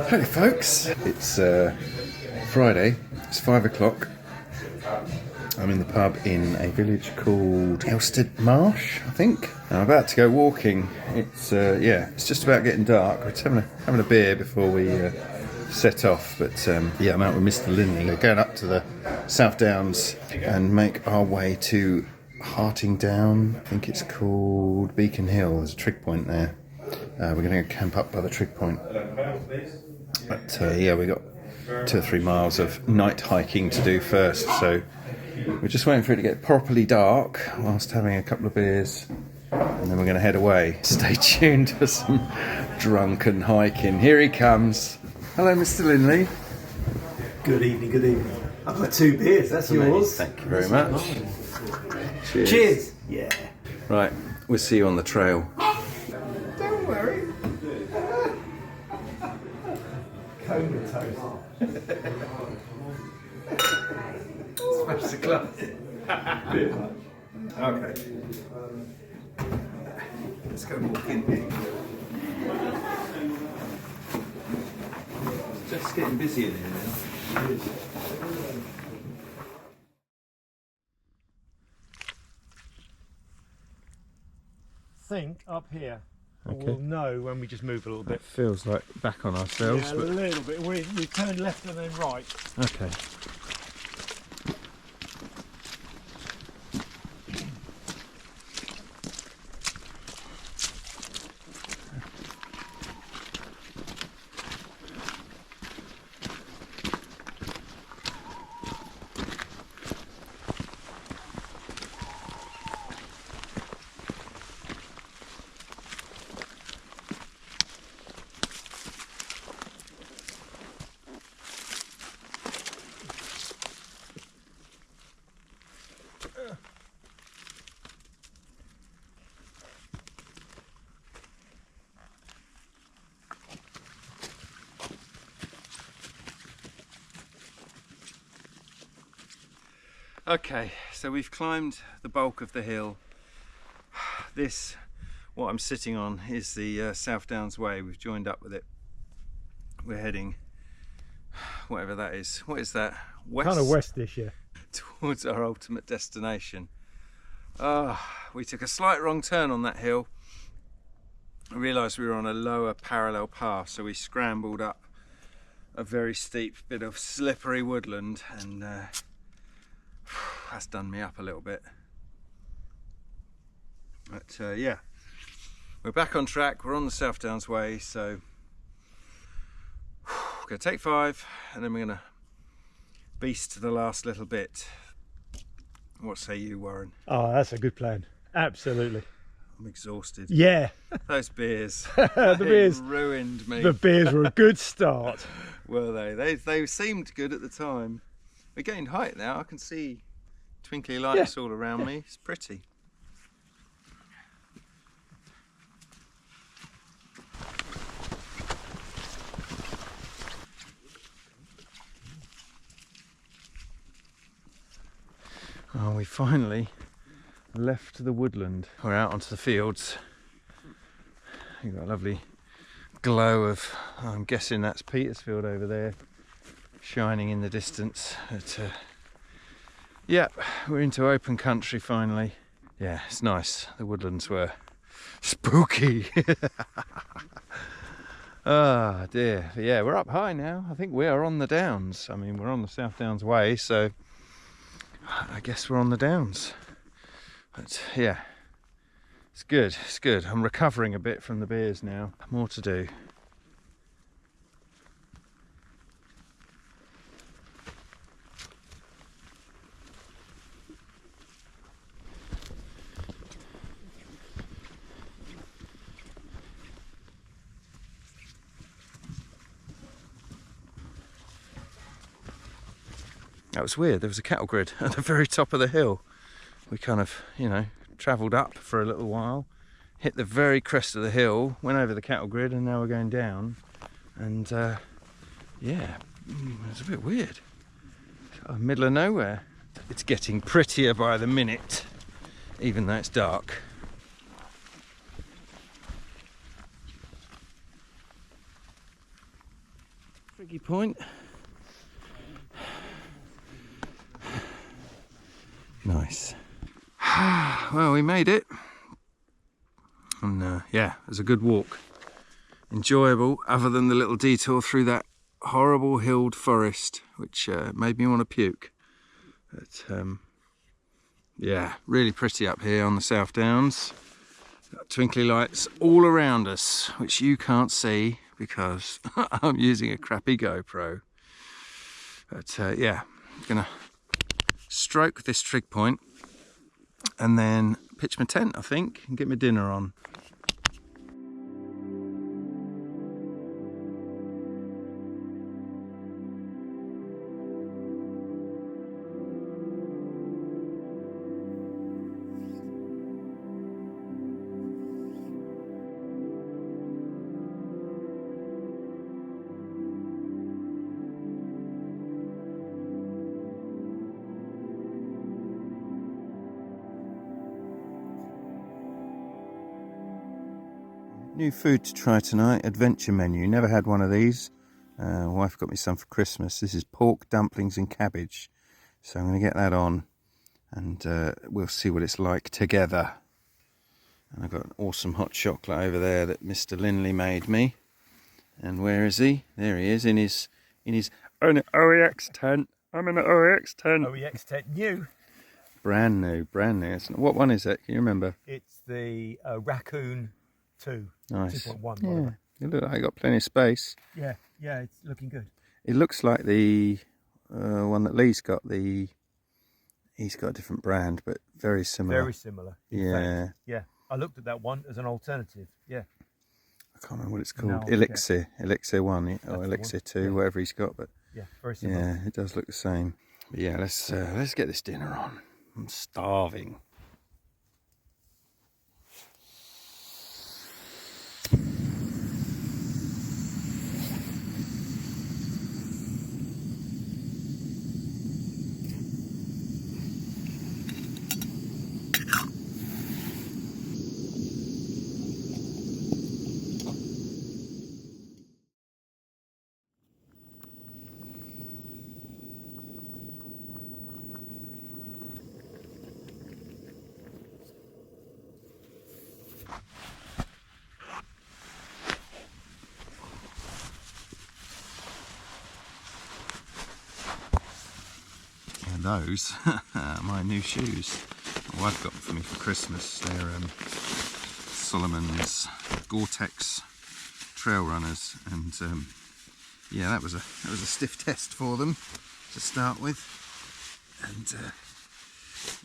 Hey folks, it's Friday, it's 5 o'clock. I'm in the pub in a village called Elsted Marsh, I think. I'm about to go walking. It's just about getting dark. We're having a beer before we set off, but I'm out with Mr. Linley. We're going up to the South Downs and make our way to Harting Down. I think it's called Beacon Hill. There's a trig point there. We're going to go camp up by the trig point. But we got 2 or 3 miles of night hiking to do first, so we're just waiting for it to get properly dark whilst having a couple of beers, and then we're going to head away. Stay tuned for some drunken hiking. Here he comes. Hello, Mr. Linley. Good evening, good evening. I've got 2 beers, that's yours. Thank you very much. Cheers. Cheers. Yeah. Right, we'll see you on the trail. Don't worry. Comatose. Smash the glass. Okay. Let's go walk in. Just getting busy in here now. Think up here. Okay. We'll know when we just move a little bit. Feels like back on ourselves. Yeah, a little bit. We turn left and then right. Okay. Okay, so we've climbed the bulk of the hill. This, what I'm sitting on, is the South Downs Way. We've joined up with it. We're heading, whatever that is. What is that? West? Kind of westish, yeah. Towards our ultimate destination. We took a slight wrong turn on that hill. I realised we were on a lower parallel path, so we scrambled up a very steep bit of slippery woodland, and that's done me up a little bit. But we're back on track. We're on the South Downs Way, so we're going to take 5 and then we're going to beast the last little bit. What say you, Warren? Oh, that's a good plan. Absolutely. I'm exhausted. Yeah. Those beers. The beers ruined me. The beers were a good start. Were they? They seemed good at the time. We're getting height now. I can see twinkly lights all around me. It's pretty. Oh, we finally left the woodland. We're out onto the fields. You've got a lovely glow of, I'm guessing that's Petersfield over there, shining in the distance. But, we're into open country finally. Yeah, it's nice. The woodlands were spooky. Ah, dear. But yeah, we're up high now. I think we are on the Downs. I mean, we're on the South Downs Way, so I guess we're on the Downs. But yeah, it's good. It's good. I'm recovering a bit from the beers now. More to do. That was weird. There was a cattle grid at the very top of the hill. We kind of, travelled up for a little while, hit the very crest of the hill, went over the cattle grid, and now we're going down. And it's a bit weird. Middle of nowhere. It's getting prettier by the minute, even though it's dark. Triggy point. Nice. Well, we made it. And yeah, it was a good walk. Enjoyable, other than the little detour through that horrible hilled forest, which made me want to puke. But yeah, really pretty up here on the South Downs. Got twinkly lights all around us, which you can't see because I'm using a crappy GoPro. But yeah, I'm gonna stroke this trig point and then pitch my tent, I think, and get my dinner on. New food to try tonight, adventure menu. Never had one of these. Wife got me some for Christmas. This is pork dumplings and cabbage. So I'm going to get that on and we'll see what it's like together. And I've got an awesome hot chocolate over there that Mr. Linley made me. And where is he? There he is in his OEX tent. I'm in an OEX tent. OEX 10 new. Brand new. What one is it? Can you remember? It's the Raccoon 2. Nice. 2.1. Yeah, you look like you got plenty of space. Yeah, it's looking good. It looks like the one that Lee's got. He's got a different brand, but very similar. Very similar. Yeah. Fact. Yeah. I looked at that one as an alternative. Yeah. I can't remember what it's called. No, Elixir 1 or the Elixir one. 2, Yeah. whatever he's got. But Yeah, very similar. yeah, it does look the same. But yeah, let's get this dinner on. I'm starving. And those are my new shoes. My wife got them for me for Christmas. They're Solomon's Gore-Tex trail runners, and yeah, that was a stiff test for them to start with, and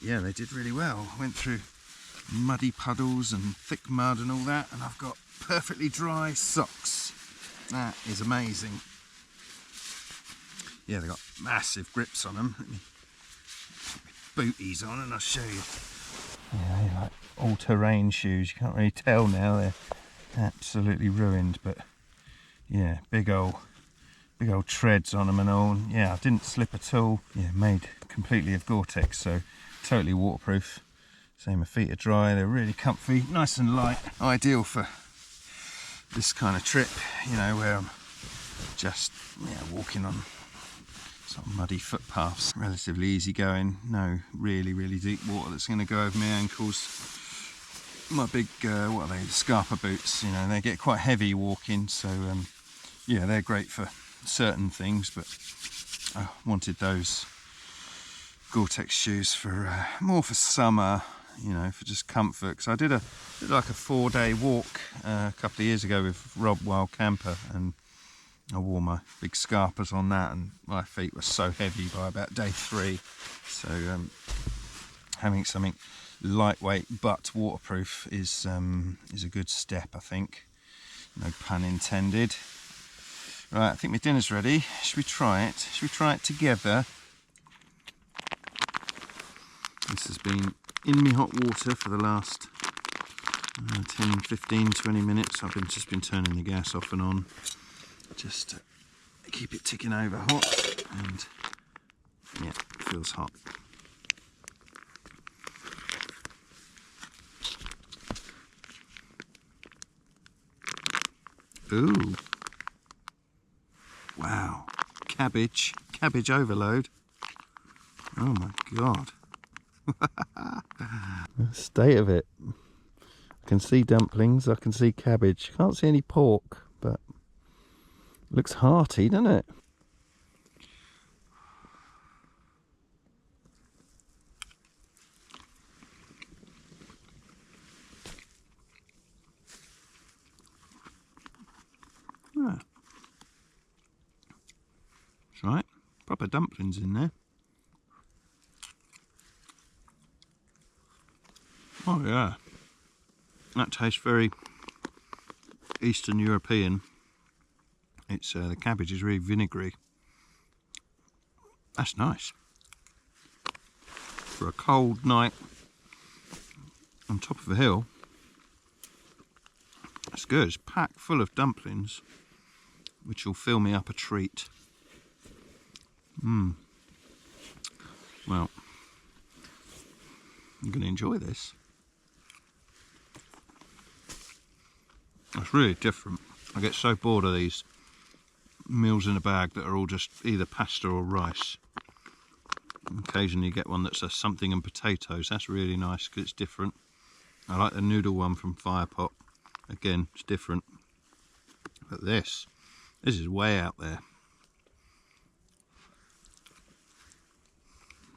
yeah, they did really well. Went through muddy puddles and thick mud and all that, and I've got perfectly dry socks. That is amazing. Yeah, they've got massive grips on them. Let me put my booties on and I'll show you. Yeah, they're like all-terrain shoes. You can't really tell now, they're absolutely ruined, but yeah, big old treads on them and all. Yeah, I didn't slip at all. Yeah, made completely of Gore-Tex, so totally waterproof. So my feet are dry, they're really comfy, nice and light. Ideal for this kind of trip, you know, where I'm just walking on sort of muddy footpaths. Relatively easy going, no really deep water that's going to go over my ankles. My big, what are they, Scarpa boots, you know, they get quite heavy walking, so yeah, they're great for certain things, but I wanted those Gore-Tex shoes for more for summer, you know, for just comfort, because I did like a 4-day walk a couple of years ago with Rob Wild Camper, and I wore my big Scarpas on that, and my feet were so heavy by about day 3. So having something lightweight but waterproof is a good step, I think. No pun intended. Right, I think my dinner's ready. Should we try it? Should we try it together? This has been in me hot water for the last 10, 15, 20 minutes. I've just been turning the gas off and on, just to keep it ticking over hot, and yeah, it feels hot. Ooh. Wow. Wow. Cabbage overload. Oh my God. The state of it. I can see dumplings, I can see cabbage. Can't see any pork, but it looks hearty, doesn't it? Ah. That's right, proper dumplings in there. Oh yeah, that tastes very Eastern European. It's the cabbage is really vinegary. That's nice for a cold night on top of a hill. It's good. It's packed full of dumplings, which will fill me up a treat. Well, I'm going to enjoy this. It's really different. I get so bored of these meals in a bag that are all just either pasta or rice. Occasionally you get one that's a something and potatoes. That's really nice because it's different. I like the noodle one from Firepot. Again, it's different. But this is way out there.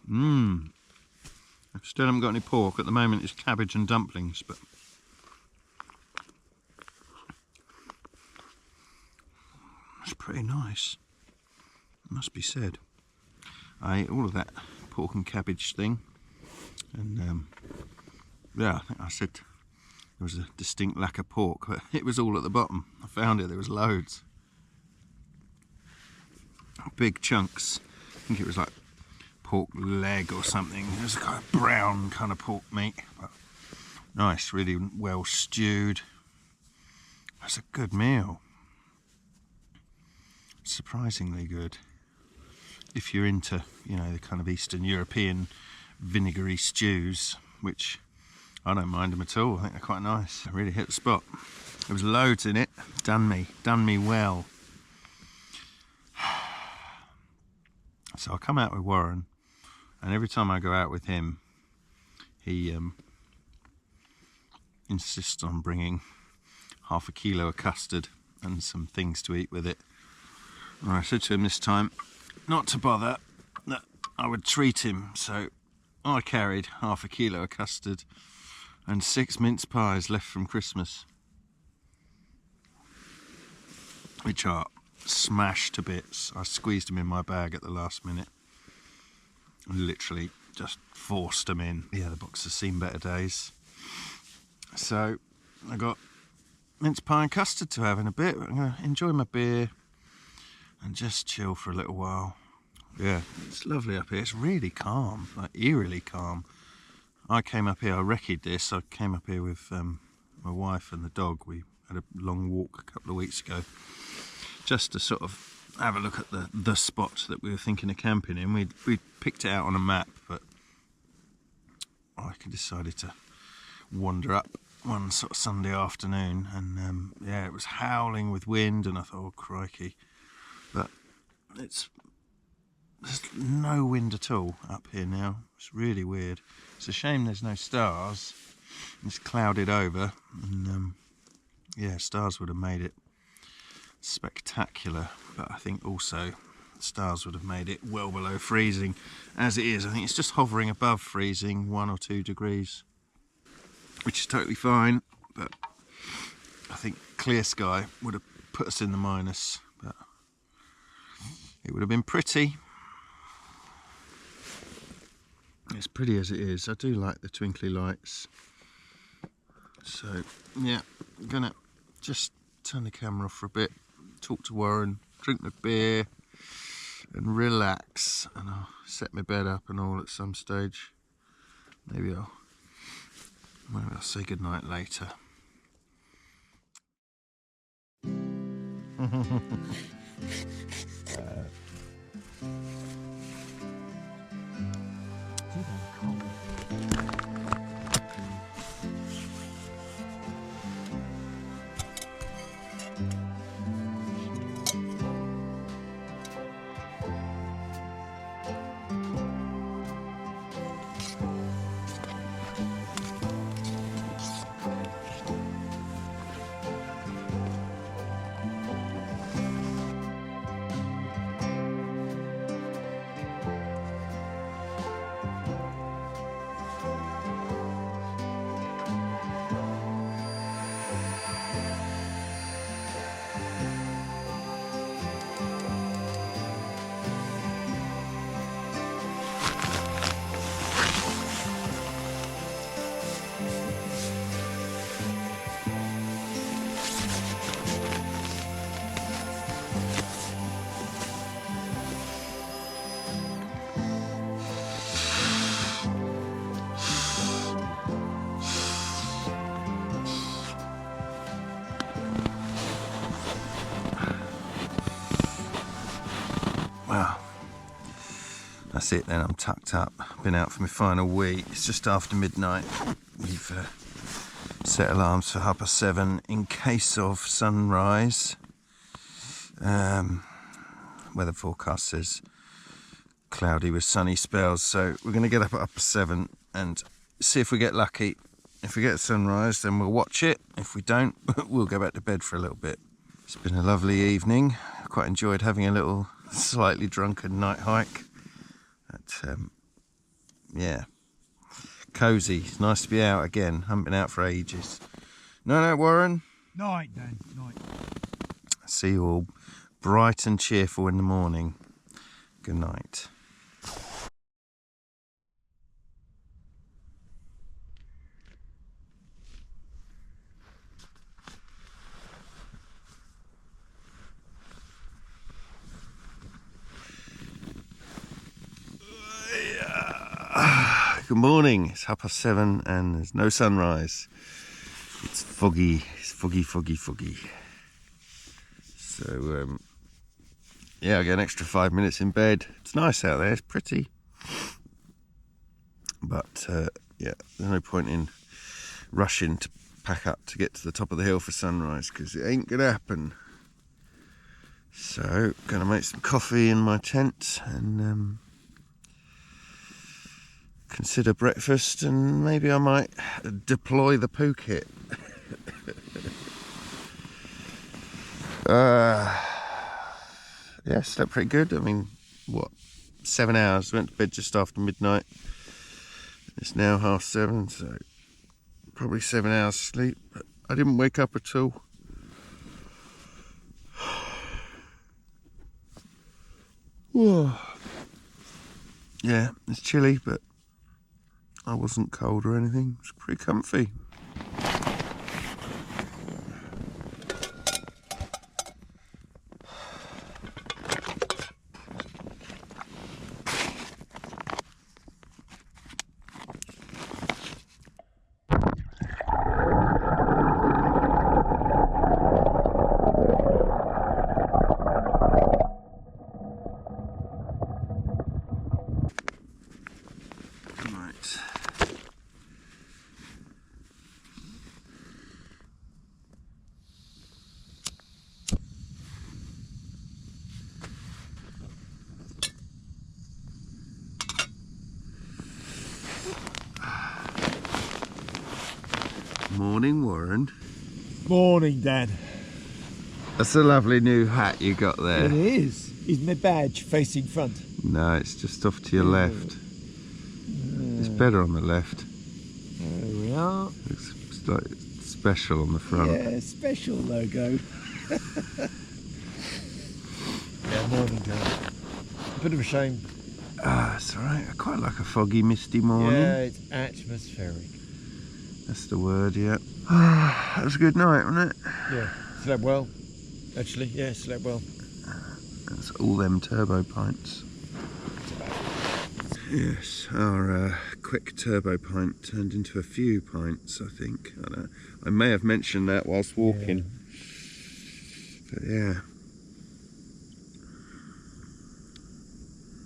I still haven't got any pork. At the moment it's cabbage and dumplings, but it's pretty nice, it must be said. I ate all of that pork and cabbage thing, and yeah, I think I said there was a distinct lack of pork, but it was all at the bottom. I found it, there was loads. Big chunks. I think it was like pork leg or something. It was a kind of brown kind of pork meat, but nice, really well stewed. That's a good meal. Surprisingly good. If you're into, you know, the kind of Eastern European vinegary stews, which I don't mind them at all. I think they're quite nice. They really hit the spot. There was loads in it. Done me well. So I come out with Warren, and every time I go out with him, he insists on bringing half a kilo of custard and some things to eat with it. And I said to him this time not to bother, that I would treat him, so I carried half a kilo of custard and 6 mince pies left from Christmas, which are smashed to bits. I squeezed them in my bag at the last minute and literally just forced them in. Yeah, the box has seen better days. So I got mince pie and custard to have in a bit. I'm going to enjoy my beer and just chill for a little while. Yeah, it's lovely up here. It's really calm, like eerily calm. I came up here, I recce'd this. I came up here with my wife and the dog. We had a long walk a couple of weeks ago, just to sort of have a look at the spot that we were thinking of camping in. We picked it out on a map, but I decided to wander up one sort of Sunday afternoon, and yeah, it was howling with wind, and I thought, oh crikey. But there's no wind at all up here now. It's really weird. It's a shame there's no stars. It's clouded over, and yeah, stars would have made it spectacular, but I think also stars would have made it well below freezing. As it is, I think it's just hovering above freezing, 1 or 2 degrees, which is totally fine, but I think clear sky would have put us in the minus, but it would have been pretty. It's pretty as it is. I do like the twinkly lights. So yeah, I'm gonna just turn the camera off for a bit, talk to Warren, drink my beer and relax, and I'll set my bed up and all at some stage. Maybe I'll say goodnight later. that's it then, I'm tucked up. Been out for my final wee. It's just after midnight. We've set alarms for 7:30 in case of sunrise. Weather forecast says cloudy with sunny spells, so we're going to get up at 7:30 and see if we get lucky. If we get sunrise, then we'll watch it. If we don't, we'll go back to bed for a little bit. It's been a lovely evening. I quite enjoyed having a little slightly drunken night hike. But, yeah, cosy. It's nice to be out again. Haven't been out for ages. No, Warren. Night, Dan. Night. See you all bright and cheerful in the morning. Good night. Good morning. It's 7:30 and there's no sunrise. It's foggy. It's foggy. So, yeah, I get an extra 5 minutes in bed. It's nice out there. It's pretty. But, yeah, there's no point in rushing to pack up to get to the top of the hill for sunrise because it ain't going to happen. So, going to make some coffee in my tent and consider breakfast, and maybe I might deploy the poo kit. Yeah, slept pretty good. I mean, what, 7 hours? Went to bed just after midnight. It's now 7:30, so probably 7 hours sleep. But I didn't wake up at all. Whoa. Yeah, it's chilly, but I wasn't cold or anything. It's pretty comfy. Morning, Warren. Morning, Dan. That's a lovely new hat you got there. It is. Is my badge facing front? No, it's just off to your left. It's better on the left. There we are. It's like special on the front. Yeah, special logo. Yeah, morning, Dan. A bit of a shame. It's alright. I quite like a foggy, misty morning. Yeah, it's atmospheric. That's the word, yeah. That was a good night, wasn't it? Yeah, slept well. Actually, yeah, slept well. That's all them turbo pints. Yes, our quick turbo pint turned into a few pints, I think. I may have mentioned that whilst walking. Yeah. But yeah.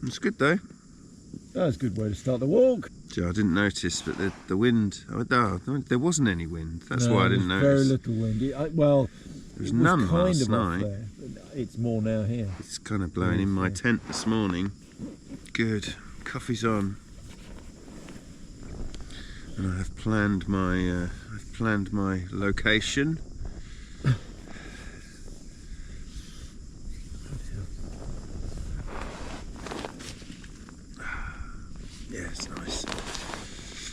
It's good though. That's a good way to start the walk. Gee, I didn't notice, but the wind, there wasn't any wind. That's why I didn't notice. Very little wind. There was none kind last of night. There, but it's more now here. It's kind of blowing in my tent this morning. Good. Coffee's on. And I have planned my location. Yeah, it's nice.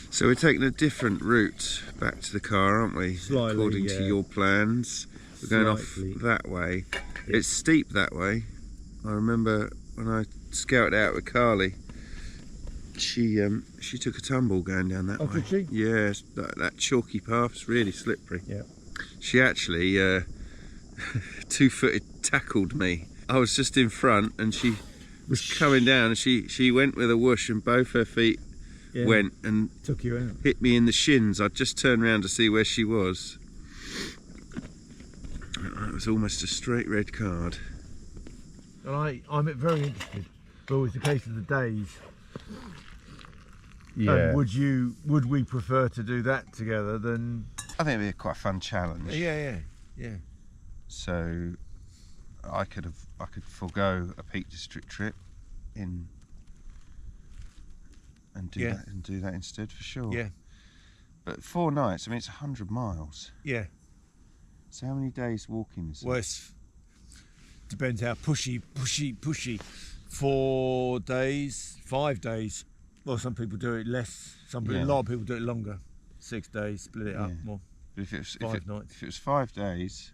So we're taking a different route back to the car, aren't we? Slightly, according to your plans. We're going off that way. Yeah. It's steep that way. I remember when I scouted out with Carly, she took a tumble going down that way. Did she? Yeah, that chalky path's really slippery. Yeah. She actually 2-footed tackled me. I was just in front and she was coming down and she went with a whoosh and both her feet went and took you out. Hit me in the shins. I just turned around to see where she was. It was almost a straight red card. And I'm very interested, but always the case of the days And would we prefer to do that together than? I think it'd be quite a fun challenge. Yeah. So I could forego a Peak District trip and do that instead for sure. Yeah. But 4 nights, I mean, it's 100 miles. Yeah. So how many days walking is it? Well, depends how pushy. 4 days, 5 days. Well, some people do it less. A lot of people do it longer. 6 days, split it up more. But if it was 5 nights. If it was 5 days,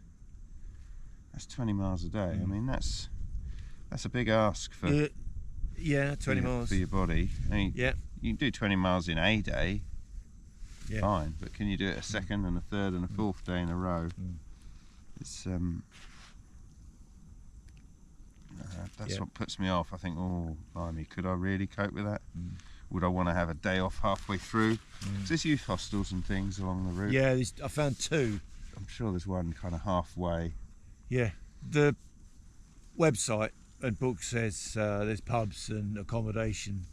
that's 20 miles a day. I mean, that's a big ask for 20 miles for your body. I mean, yeah, you can do 20 miles in a day, fine. But can you do it a second and a third and a fourth day in a row? It's that's what puts me off. I think, oh, blimey, could I really cope with that? Would I want to have a day off halfway through? There's youth hostels and things along the route. Yeah, I found 2. I'm sure there's one kind of halfway. Yeah, the website and book says there's pubs and accommodation.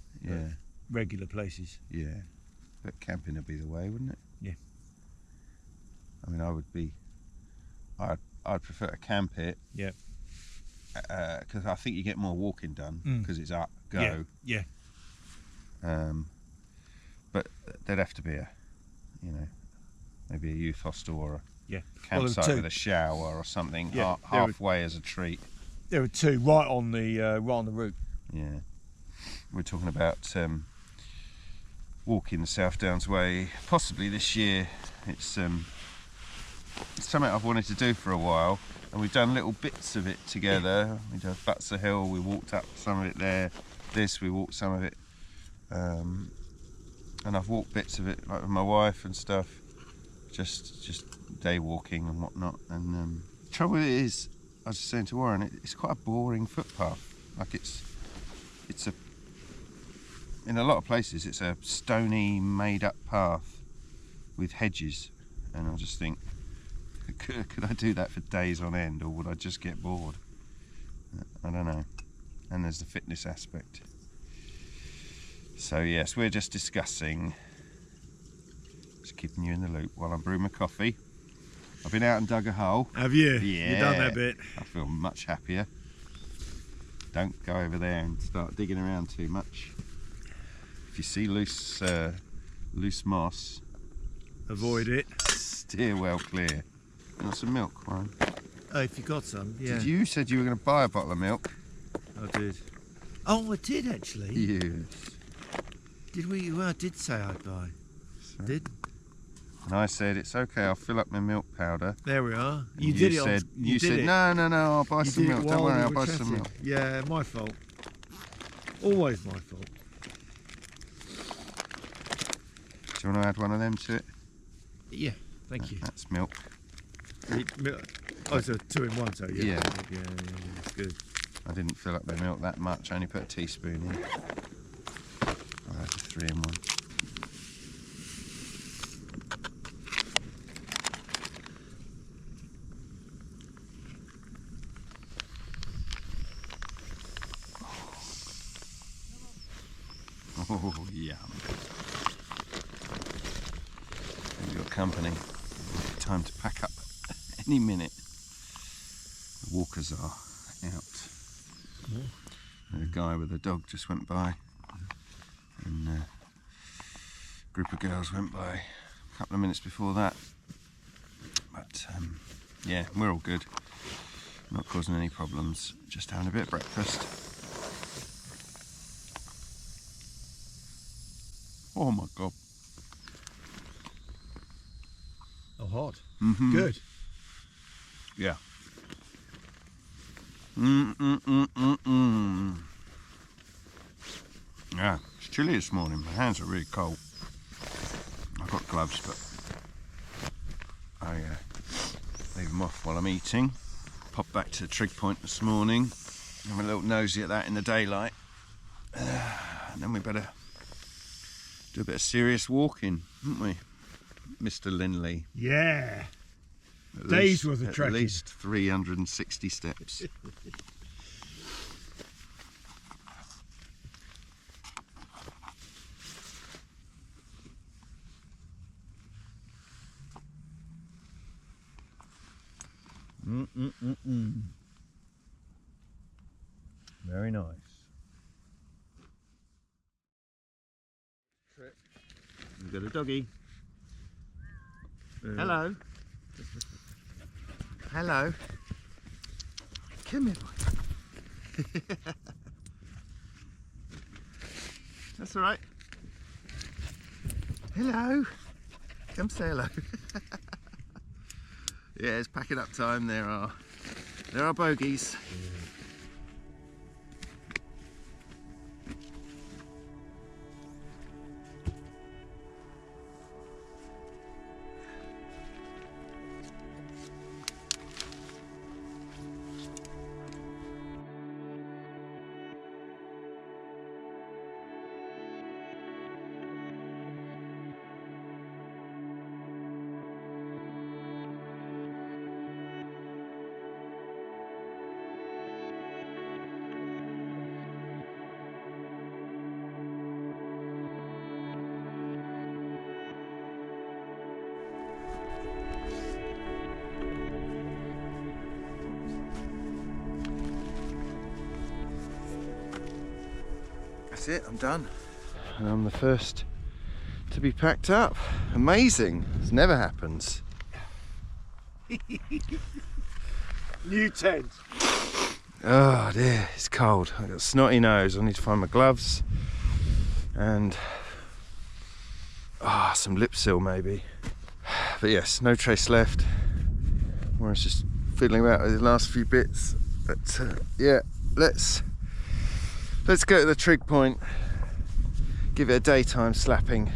Regular places. Yeah, but camping would be the way, wouldn't it? Yeah. I mean, I'd prefer to camp it. Yeah. Because I think you get more walking done because it's up, go. Yeah. But there'd have to be maybe a youth hostel or a campsite with a shower or something halfway as a treat. There were 2 right on the route. Yeah, we're talking about walking the South Downs Way possibly this year. It's something I've wanted to do for a while, and we've done little bits of it together. We did Butser Hill, we walked up some of it there. We walked some of it, and I've walked bits of it like with my wife and stuff, just day walking and whatnot. And the trouble is, I was just saying to Warren, it's quite a boring footpath. Like it's in a lot of places it's a stony made up path with hedges, and I just think, could I do that for days on end, or would I just get bored? I don't know. And there's the fitness aspect. So yes, we're just discussing, just keeping you in the loop while I'm brewing my coffee. I've been out and dug a hole. Have you? Yeah. You've done that bit. I feel much happier. Don't go over there and start digging around too much. If you see loose moss, avoid it. Steer well clear. You want some milk, Warren? Oh, if you got some, yeah. You said you were going to buy a bottle of milk. I did. Oh, I did actually. Yes. Did we? Well, I did say I'd buy. So, Did? And I said, it's okay, I'll fill up my milk powder. There we are. And You did it. You said, no, I'll buy some milk. Don't worry, I'll buy some milk. Yeah, my fault. Always my fault. Do you want to add one of them to it? Yeah, thank you. That's milk. Oh, it's a 2-in-1, so yeah. Yeah, it's good. I didn't fill up my milk that much, I only put a teaspoon in. I'll add a 3-in-1. Oh, yum. We've got company. Time to pack up any minute. The walkers are out. And a guy with a dog just went by. And a group of girls went by a couple of minutes before that. But yeah, we're all good. Not causing any problems. Just having a bit of breakfast. Oh my God. Oh, hot. Mm-hmm. Good. Yeah. Yeah, it's chilly this morning. My hands are really cold. I've got gloves, but I leave them off while I'm eating. Popped back to the trig point this morning. Have a little nosy at that in the daylight. And then we better do a bit of serious walking, haven't we, Mr. Linley? Yeah. Days worth of trekking. At least 360 steps. Very nice. We've got a doggy. Hello. Hello. Come here, boy. That's all right. Hello. Come say hello. Yeah, it's packing up time. There are bogies. That's it, I'm done. And I'm the first to be packed up. Amazing. This never happens. New tent. Oh dear, it's cold. I've got a snotty nose. I need to find my gloves and some lip seal maybe. But yes, no trace left. I was just fiddling about with the last few bits. But yeah, let's go to the trig point. Give it a daytime slapping.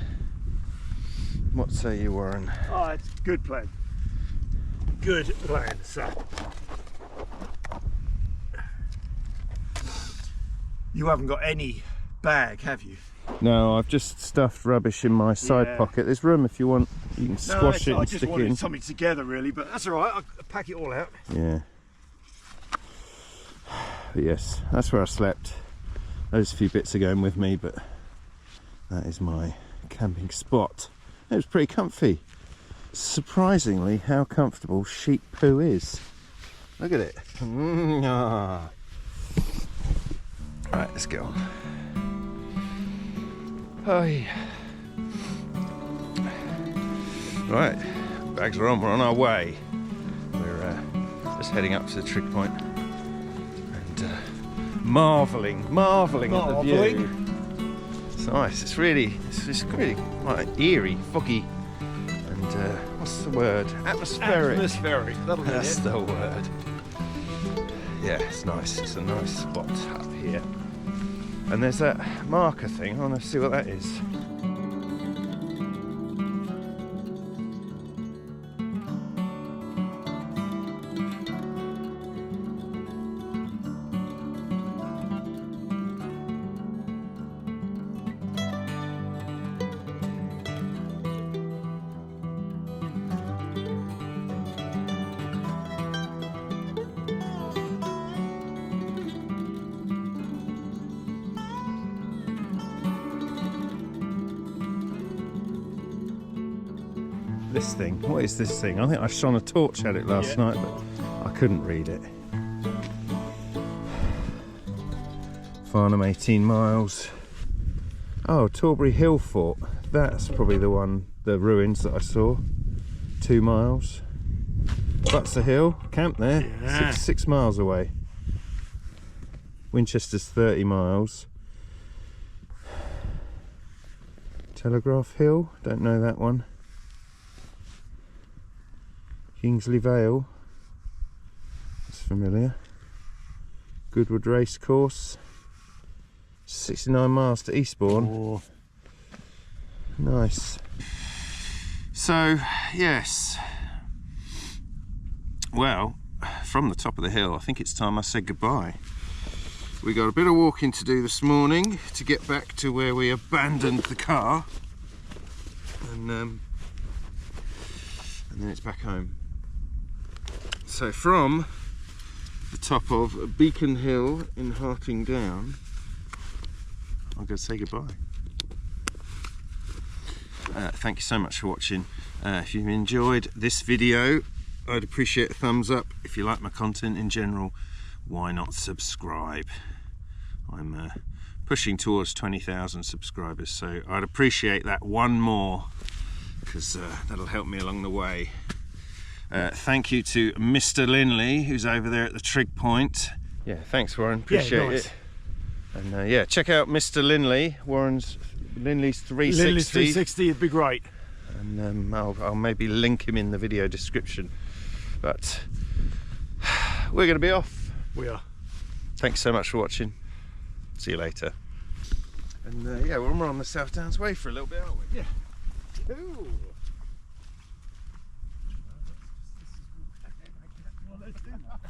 What say you, Warren? Oh, it's a good plan. Good plan, sir. You haven't got any bag, have you? No, I've just stuffed rubbish in my side pocket. There's room if you want. You can squash it and I stick just it wanted in. something together, really, but that's all right. I'll pack it all out. Yeah. But yes, that's where I slept. Those few bits are going with me, but that is my camping spot. It was pretty comfy. Surprisingly, how comfortable sheep poo is. Look at it. Right, let's get on. Oh yeah. Right, bags are on. We're on our way. We're just heading up to the trig point and marvelling at the view. It's nice. It's really like eerie, foggy, and what's the word? Atmospheric. Atmospheric. That'll be That's it. the word. Yeah, it's nice. It's a nice spot up here. And there's that marker thing. I want to see what that is. This thing, what is this thing? I think I shone a torch at it last night, but I couldn't read it. Farnham 18 miles. Oh, Torbury Hill Fort. That's probably the one, the ruins that I saw. 2 miles. Butser Hill, camp there. Yeah. Six miles away. Winchester's 30 miles. Telegraph Hill, don't know that one. Kingsley Vale, that's familiar. Goodwood Racecourse, 69 miles to Eastbourne. Oh. Nice. So, yes. Well, from the top of the hill, I think it's time I said goodbye. We got a bit of walking to do this morning to get back to where we abandoned the car, and then it's back home. So from the top of Beacon Hill in Harting Down, I'm going to say goodbye. Thank you so much for watching. If you've enjoyed this video, I'd appreciate a thumbs up. If you like my content in general, why not subscribe? I'm pushing towards 20,000 subscribers, so I'd appreciate that one more, because that'll help me along the way. Thank you to Mr. Linley, who's over there at the trig point. Yeah, thanks Warren, appreciate it. And yeah, check out Mr. Linley, Linley's 360. Linley's 360 would be great. And I'll maybe link him in the video description. But we're going to be off. We are. Thanks so much for watching. See you later. And yeah, we're on the South Downs Way for a little bit, aren't we? Yeah. Cool. Well, let's do that.